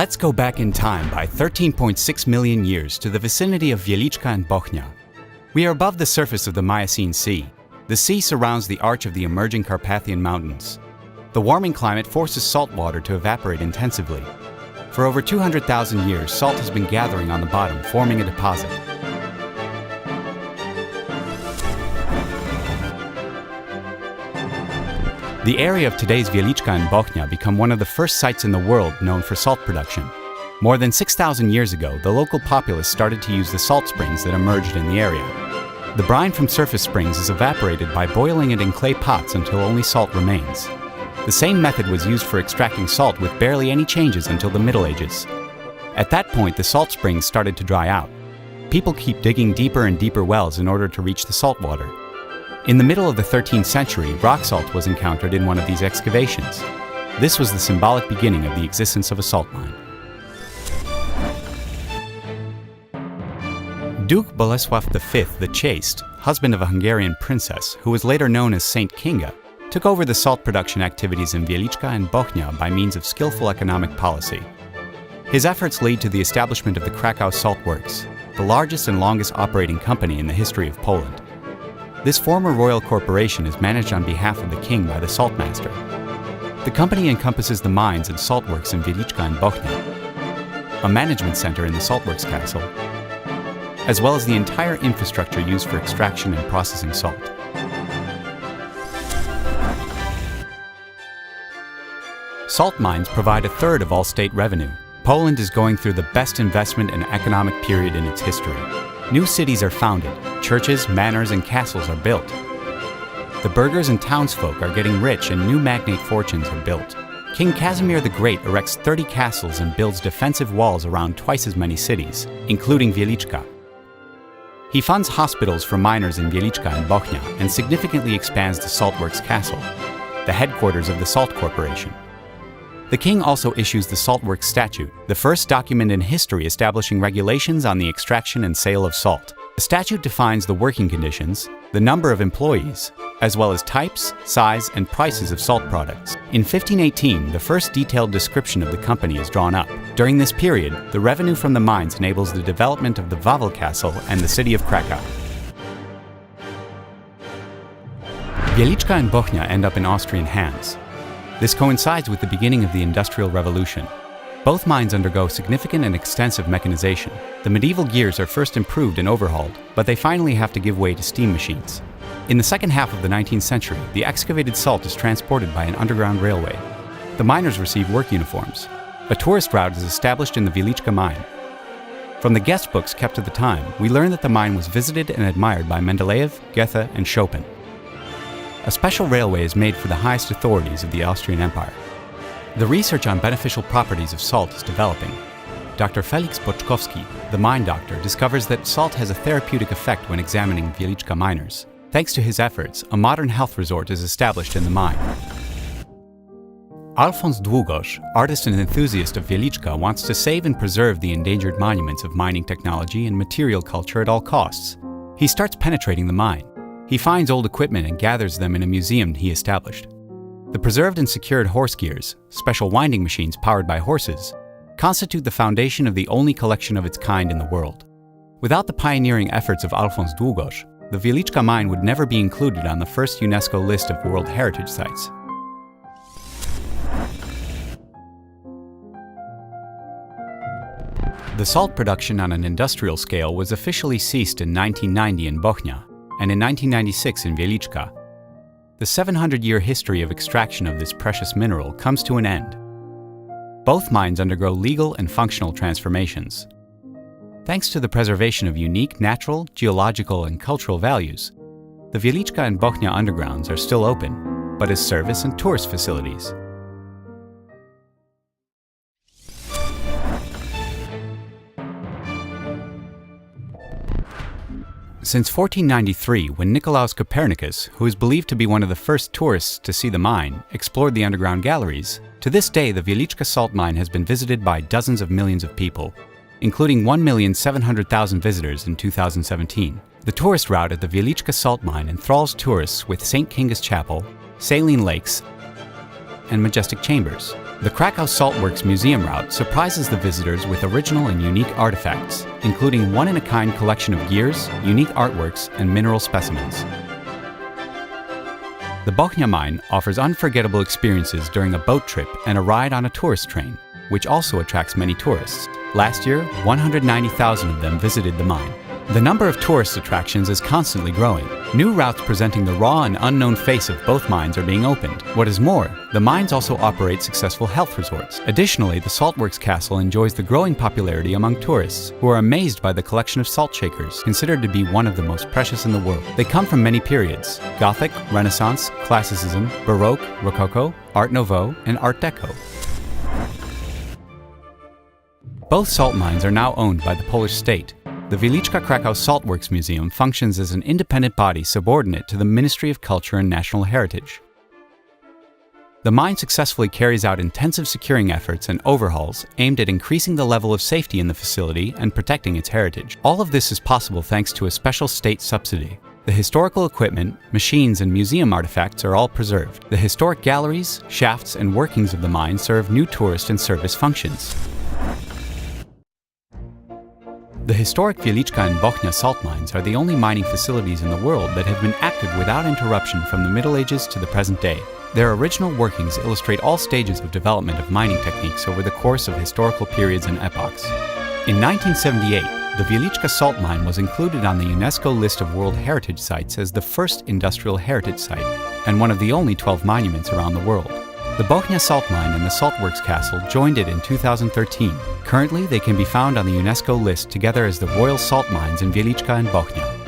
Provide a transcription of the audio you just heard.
Let's go back in time by 13.6 million years to the vicinity of Wieliczka and Bochnia. We are above the surface of the Miocene Sea. The sea surrounds the arch of the emerging Carpathian Mountains. The warming climate forces salt water to evaporate intensively. For over 200,000 years, salt has been gathering on the bottom, forming a deposit. The area of today's Wieliczka and Bochnia become one of the first sites in the world known for salt production. More than 6,000 years ago, the local populace started to use the salt springs that emerged in the area. The brine from surface springs is evaporated by boiling it in clay pots until only salt remains. The same method was used for extracting salt with barely any changes until the Middle Ages. At that point, the salt springs started to dry out. People keep digging deeper and deeper wells in order to reach the salt water. In the middle of the 13th century, rock salt was encountered in one of these excavations. This was the symbolic beginning of the existence of a salt mine. Duke Bolesław V the Chaste, husband of a Hungarian princess who was later known as Saint Kinga, took over the salt production activities in Wieliczka and Bochnia by means of skillful economic policy. His efforts lead to the establishment of the Cracow Saltworks, the largest and longest operating company in the history of Poland. This former royal corporation is managed on behalf of the king by the saltmaster. The company encompasses the mines and saltworks in Wieliczka and Bochnia, a management center in the saltworks castle, as well as the entire infrastructure used for extraction and processing salt. Salt mines provide a third of all state revenue. Poland is going through the best investment and economic period in its history. New cities are founded, churches, manors, and castles are built. The burghers and townsfolk are getting rich and new magnate fortunes are built. King Casimir the Great erects 30 castles and builds defensive walls around twice as many cities, including Wieliczka. He funds hospitals for miners in Wieliczka and Bochnia and significantly expands the Saltworks Castle, the headquarters of the Salt Corporation. The king also issues the Saltworks Statute, the first document in history establishing regulations on the extraction and sale of salt. The statute defines the working conditions, the number of employees, as well as types, size, and prices of salt products. In 1518, the first detailed description of the company is drawn up. During this period, the revenue from the mines enables the development of the Wawel Castle and the city of Cracow. Wieliczka and Bochnia end up in Austrian hands. This coincides with the beginning of the Industrial Revolution. Both mines undergo significant and extensive mechanization. The medieval gears are first improved and overhauled, but they finally have to give way to steam machines. In the second half of the 19th century, the excavated salt is transported by an underground railway. The miners receive work uniforms. A tourist route is established in the Wieliczka mine. From the guest books kept at the time, we learn that the mine was visited and admired by Mendeleev, Goethe, and Chopin. A special railway is made for the highest authorities of the Austrian Empire. The research on beneficial properties of salt is developing. Dr. Felix Boczkowski, the mine doctor, discovers that salt has a therapeutic effect when examining Wieliczka miners. Thanks to his efforts, a modern health resort is established in the mine. Alfons Długosz, artist and enthusiast of Wieliczka, wants to save and preserve the endangered monuments of mining technology and material culture at all costs. He starts penetrating the mine. He finds old equipment and gathers them in a museum he established. The preserved and secured horse gears, special winding machines powered by horses, constitute the foundation of the only collection of its kind in the world. Without the pioneering efforts of Alfons Długosz, the Wieliczka mine would never be included on the first UNESCO list of World Heritage Sites. The salt production on an industrial scale was officially ceased in 1990 in Bochnia, and in 1996 in Wieliczka. The 700-year history of extraction of this precious mineral comes to an end. Both mines undergo legal and functional transformations. Thanks to the preservation of unique natural, geological, and cultural values, the Wieliczka and Bochnia undergrounds are still open, but as service and tourist facilities. Since 1493, when Nicolaus Copernicus, who is believed to be one of the first tourists to see the mine, explored the underground galleries, to this day the Wieliczka salt mine has been visited by dozens of millions of people, including 1,700,000 visitors in 2017. The tourist route at the Wieliczka salt mine enthralls tourists with St. Kinga's Chapel, saline lakes, and majestic chambers. The Cracow Saltworks Museum route surprises the visitors with original and unique artifacts, including one-in-a-kind collection of gears, unique artworks, and mineral specimens. The Bochnia mine offers unforgettable experiences during a boat trip and a ride on a tourist train, which also attracts many tourists. Last year, 190,000 of them visited the mine. The number of tourist attractions is constantly growing. New routes presenting the raw and unknown face of both mines are being opened. What is more, the mines also operate successful health resorts. Additionally, the Saltworks Castle enjoys the growing popularity among tourists, who are amazed by the collection of salt shakers, considered to be one of the most precious in the world. They come from many periods: Gothic, Renaissance, Classicism, Baroque, Rococo, Art Nouveau, and Art Deco. Both salt mines are now owned by the Polish state. The Wieliczka Cracow Saltworks Museum functions as an independent body subordinate to the Ministry of Culture and National Heritage. The mine successfully carries out intensive securing efforts and overhauls aimed at increasing the level of safety in the facility and protecting its heritage. All of this is possible thanks to a special state subsidy. The historical equipment, machines, and museum artifacts are all preserved. The historic galleries, shafts, and workings of the mine serve new tourist and service functions. The historic Wieliczka and Bochnia salt mines are the only mining facilities in the world that have been active without interruption from the Middle Ages to the present day. Their original workings illustrate all stages of development of mining techniques over the course of historical periods and epochs. In 1978, the Wieliczka salt mine was included on the UNESCO list of World Heritage Sites as the first industrial heritage site, and one of the only 12 monuments around the world. The Bochnia salt mine and the Saltworks Castle joined it in 2013. Currently, they can be found on the UNESCO list together as the Royal Salt Mines in Wieliczka and Bochnia.